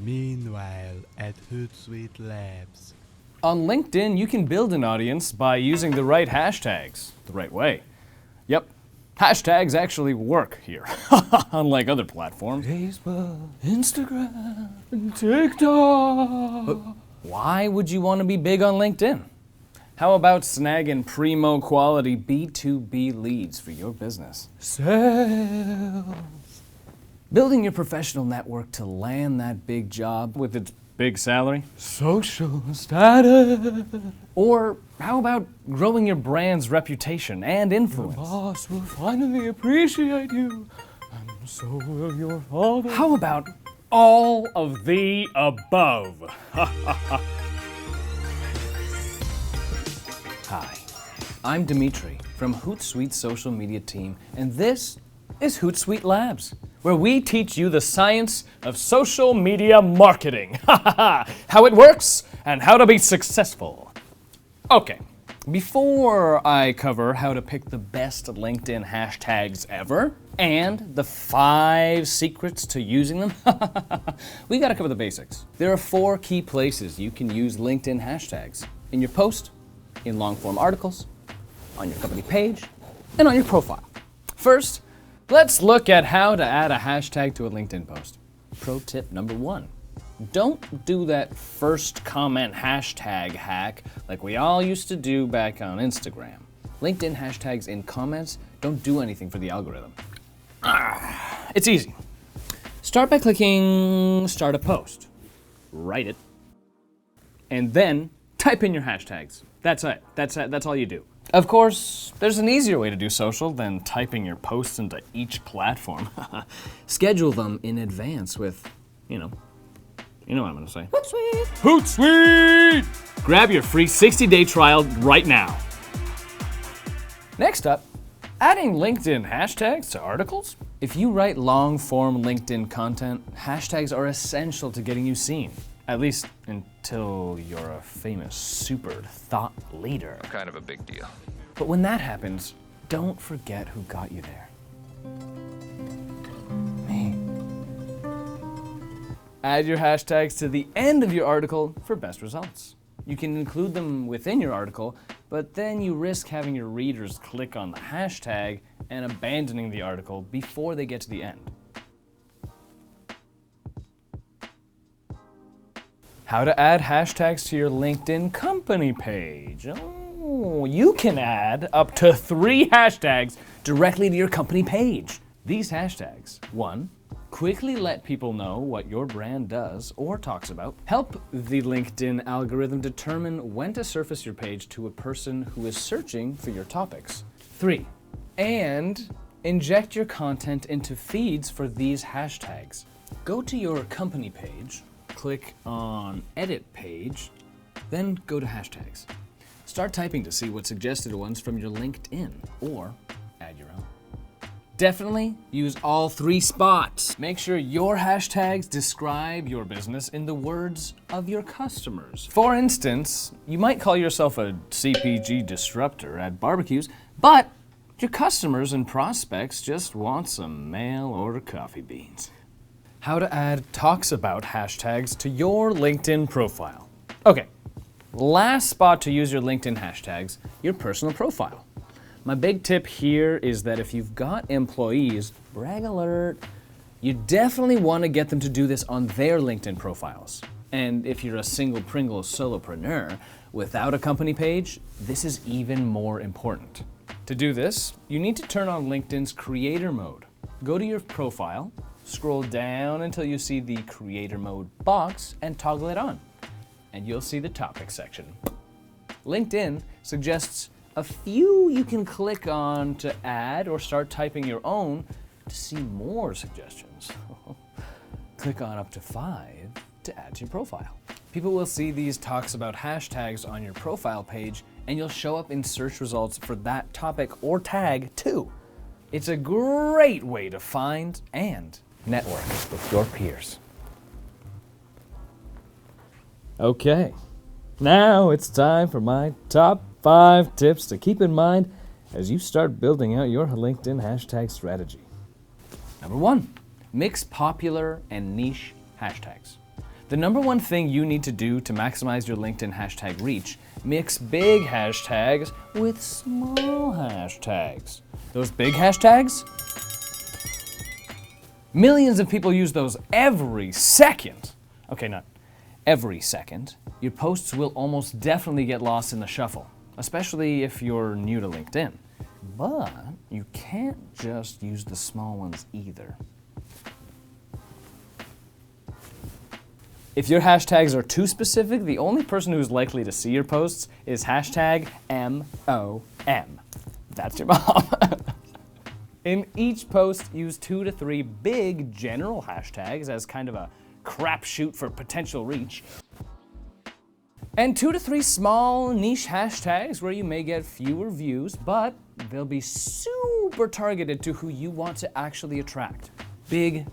Meanwhile, at Hootsuite Labs. On LinkedIn, you can build an audience by using the right hashtags, the right way. Yep, hashtags actually work here, unlike other platforms. Facebook, Instagram, and TikTok. But why would you want to be big on LinkedIn? How about snagging primo quality B2B leads for your business? Sales. Building your professional network to land that big job with its big salary? Social status. Or how about growing your brand's reputation and influence? Your boss will finally appreciate you, and so will your father. How about all of the above? Hi, I'm Dimitri from Hootsuite's social media team, and this is Hootsuite Labs, where we teach you the science of social media marketing. How it works and how to be successful. Okay, before I cover how to pick the best LinkedIn hashtags ever and the 5 secrets to using them, we gotta cover the basics. There are 4 key places you can use LinkedIn hashtags: in your post, in long-form articles, on your company page, and on your profile. First, let's look at how to add a hashtag to a LinkedIn post. Pro tip number 1. Don't do that first comment hashtag hack like we all used to do back on Instagram. LinkedIn hashtags in comments don't do anything for the algorithm. It's easy. Start by clicking Start a Post. Write it. And then type in your hashtags. That's it. That's all you do. Of course, there's an easier way to do social than typing your posts into each platform. Schedule them in advance with, you know what I'm gonna say. Hootsuite! Hootsuite! Grab your free 60-day trial right now. Next up, adding LinkedIn hashtags to articles. If you write long-form LinkedIn content, hashtags are essential to getting you seen. At least until you're a famous super thought leader. Kind of a big deal. But when that happens, don't forget who got you there. Me. Add your hashtags to the end of your article for best results. You can include them within your article, but then you risk having your readers click on the hashtag and abandoning the article before they get to the end. How to add hashtags to your LinkedIn company page. Oh, you can add up to 3 hashtags directly to your company page. These hashtags: 1, quickly let people know what your brand does or talks about. Help the LinkedIn algorithm determine when to surface your page to a person who is searching for your topics. 3, and inject your content into feeds for these hashtags. Go to your company page, click on Edit Page, then go to Hashtags. Start typing to see what suggested ones from your LinkedIn, or add your own. Definitely use all 3 spots. Make sure your hashtags describe your business in the words of your customers. For instance, you might call yourself a CPG disruptor at barbecues, but your customers and prospects just want some mail order coffee beans. How to add talks about hashtags to your LinkedIn profile. Okay, last spot to use your LinkedIn hashtags, your personal profile. My big tip here is that if you've got employees, brag alert, you definitely want to get them to do this on their LinkedIn profiles. And if you're a single Pringle solopreneur without a company page, this is even more important. To do this, you need to turn on LinkedIn's creator mode. Go to your profile, scroll down until you see the creator mode box and toggle it on, and you'll see the topic section. LinkedIn suggests a few you can click on to add or start typing your own to see more suggestions. Click on up to 5 to add to your profile. People will see these talks about hashtags on your profile page, and you'll show up in search results for that topic or tag too. It's a great way to find and network with your peers. Okay, now it's time for my top 5 tips to keep in mind as you start building out your LinkedIn hashtag strategy. Number 1, mix popular and niche hashtags. The number one thing you need to do to maximize your LinkedIn hashtag reach, mix big hashtags with small hashtags. Those big hashtags? Millions of people use those every second. Okay, not every second. Your posts will almost definitely get lost in the shuffle, especially if you're new to LinkedIn. But you can't just use the small ones either. If your hashtags are too specific, the only person who's likely to see your posts is hashtag MOM. That's your mom. In each post, use 2 to 3 big general hashtags as kind of a crapshoot for potential reach. And 2 to 3 small niche hashtags where you may get fewer views, but they'll be super targeted to who you want to actually attract. Big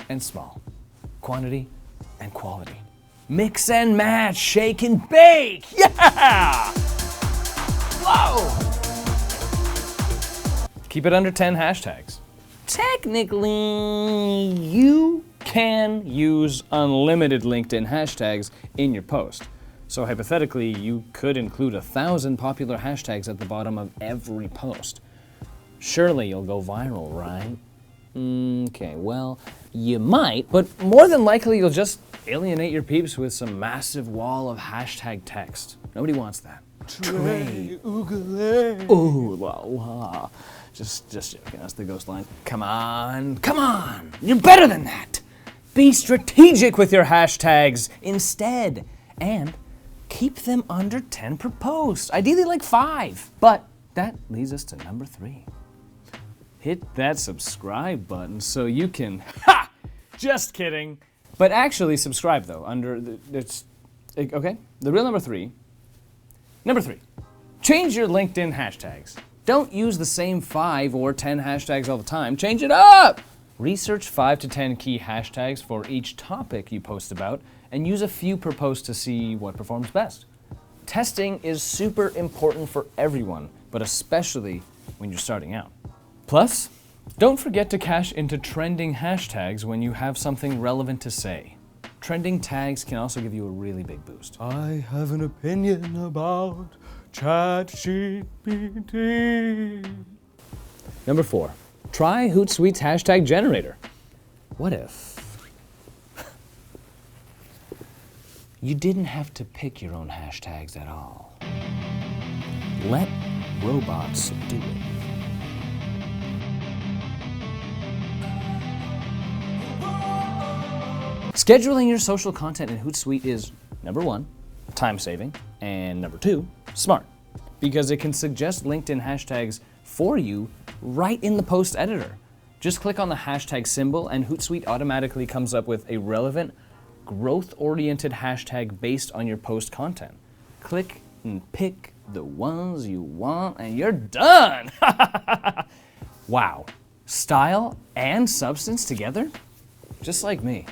and small. Quantity and quality. Mix and match, shake and bake. Yeah! Whoa! Keep it under 10 hashtags. Technically, you can use unlimited LinkedIn hashtags in your post. So hypothetically, you could include 1,000 popular hashtags at the bottom of every post. Surely you'll go viral, right? Okay, well, you might, but more than likely you'll just alienate your peeps with some massive wall of hashtag text. Nobody wants that. Trey, ooh la la. Just joking, that's the ghost line. Come on, you're better than that. Be strategic with your hashtags instead, and keep them under 10 per post, ideally like 5. But that leads us to number 3. Hit that subscribe button so you can, just kidding. But actually subscribe though, okay? The real number 3, change your LinkedIn hashtags. Don't use the same 5 or 10 hashtags all the time, change it up! Research 5 to 10 key hashtags for each topic you post about, and use a few per post to see what performs best. Testing is super important for everyone, but especially when you're starting out. Plus, don't forget to cash into trending hashtags when you have something relevant to say. Trending tags can also give you a really big boost. I have an opinion about ChatGPT. Number 4, try Hootsuite's hashtag generator. What if you didn't have to pick your own hashtags at all? Let robots do it. Scheduling your social content in Hootsuite is, number 1, time-saving, and number 2, smart, because it can suggest LinkedIn hashtags for you right in the post editor. Just click on the hashtag symbol and Hootsuite automatically comes up with a relevant, growth-oriented hashtag based on your post content. Click and pick the ones you want and you're done! Wow, style and substance together? Just like me.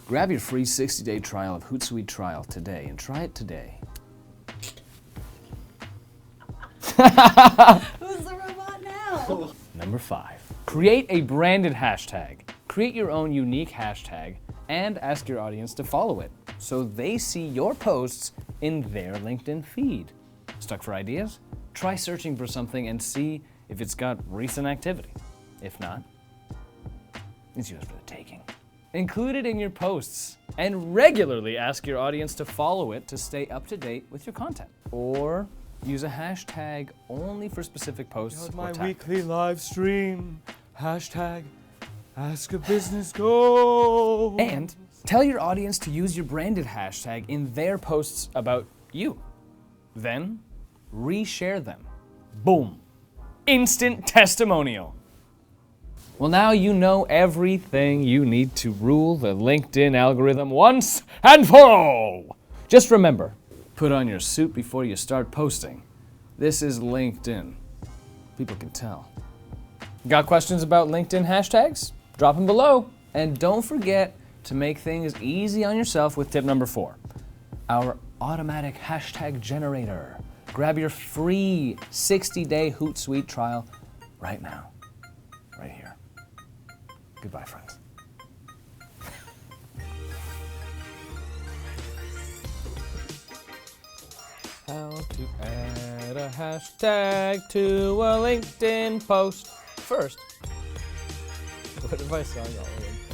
Grab your free 60-day trial of Hootsuite Trial today and try it today. Who's the robot now? Number 5, create a branded hashtag. Create your own unique hashtag and ask your audience to follow it so they see your posts in their LinkedIn feed. Stuck for ideas? Try searching for something and see if it's got recent activity. If not, it's yours for the taking. Include it in your posts and regularly ask your audience to follow it to stay up to date with your content. Or use a hashtag only for specific posts. My or tactics. weekly live stream. Hashtag Ask a Business Go. And tell your audience to use your branded hashtag in their posts about you. Then reshare them. Boom. Instant testimonial. Well, now you know everything you need to rule the LinkedIn algorithm once and for all. Just remember, put on your suit before you start posting. This is LinkedIn. People can tell. Got questions about LinkedIn hashtags? Drop them below. And don't forget to make things easy on yourself with tip number 4, our automatic hashtag generator. Grab your free 60-day Hootsuite trial right now, right here. Goodbye, friends. How to add a hashtag to a LinkedIn post. First, what if I sung all of them?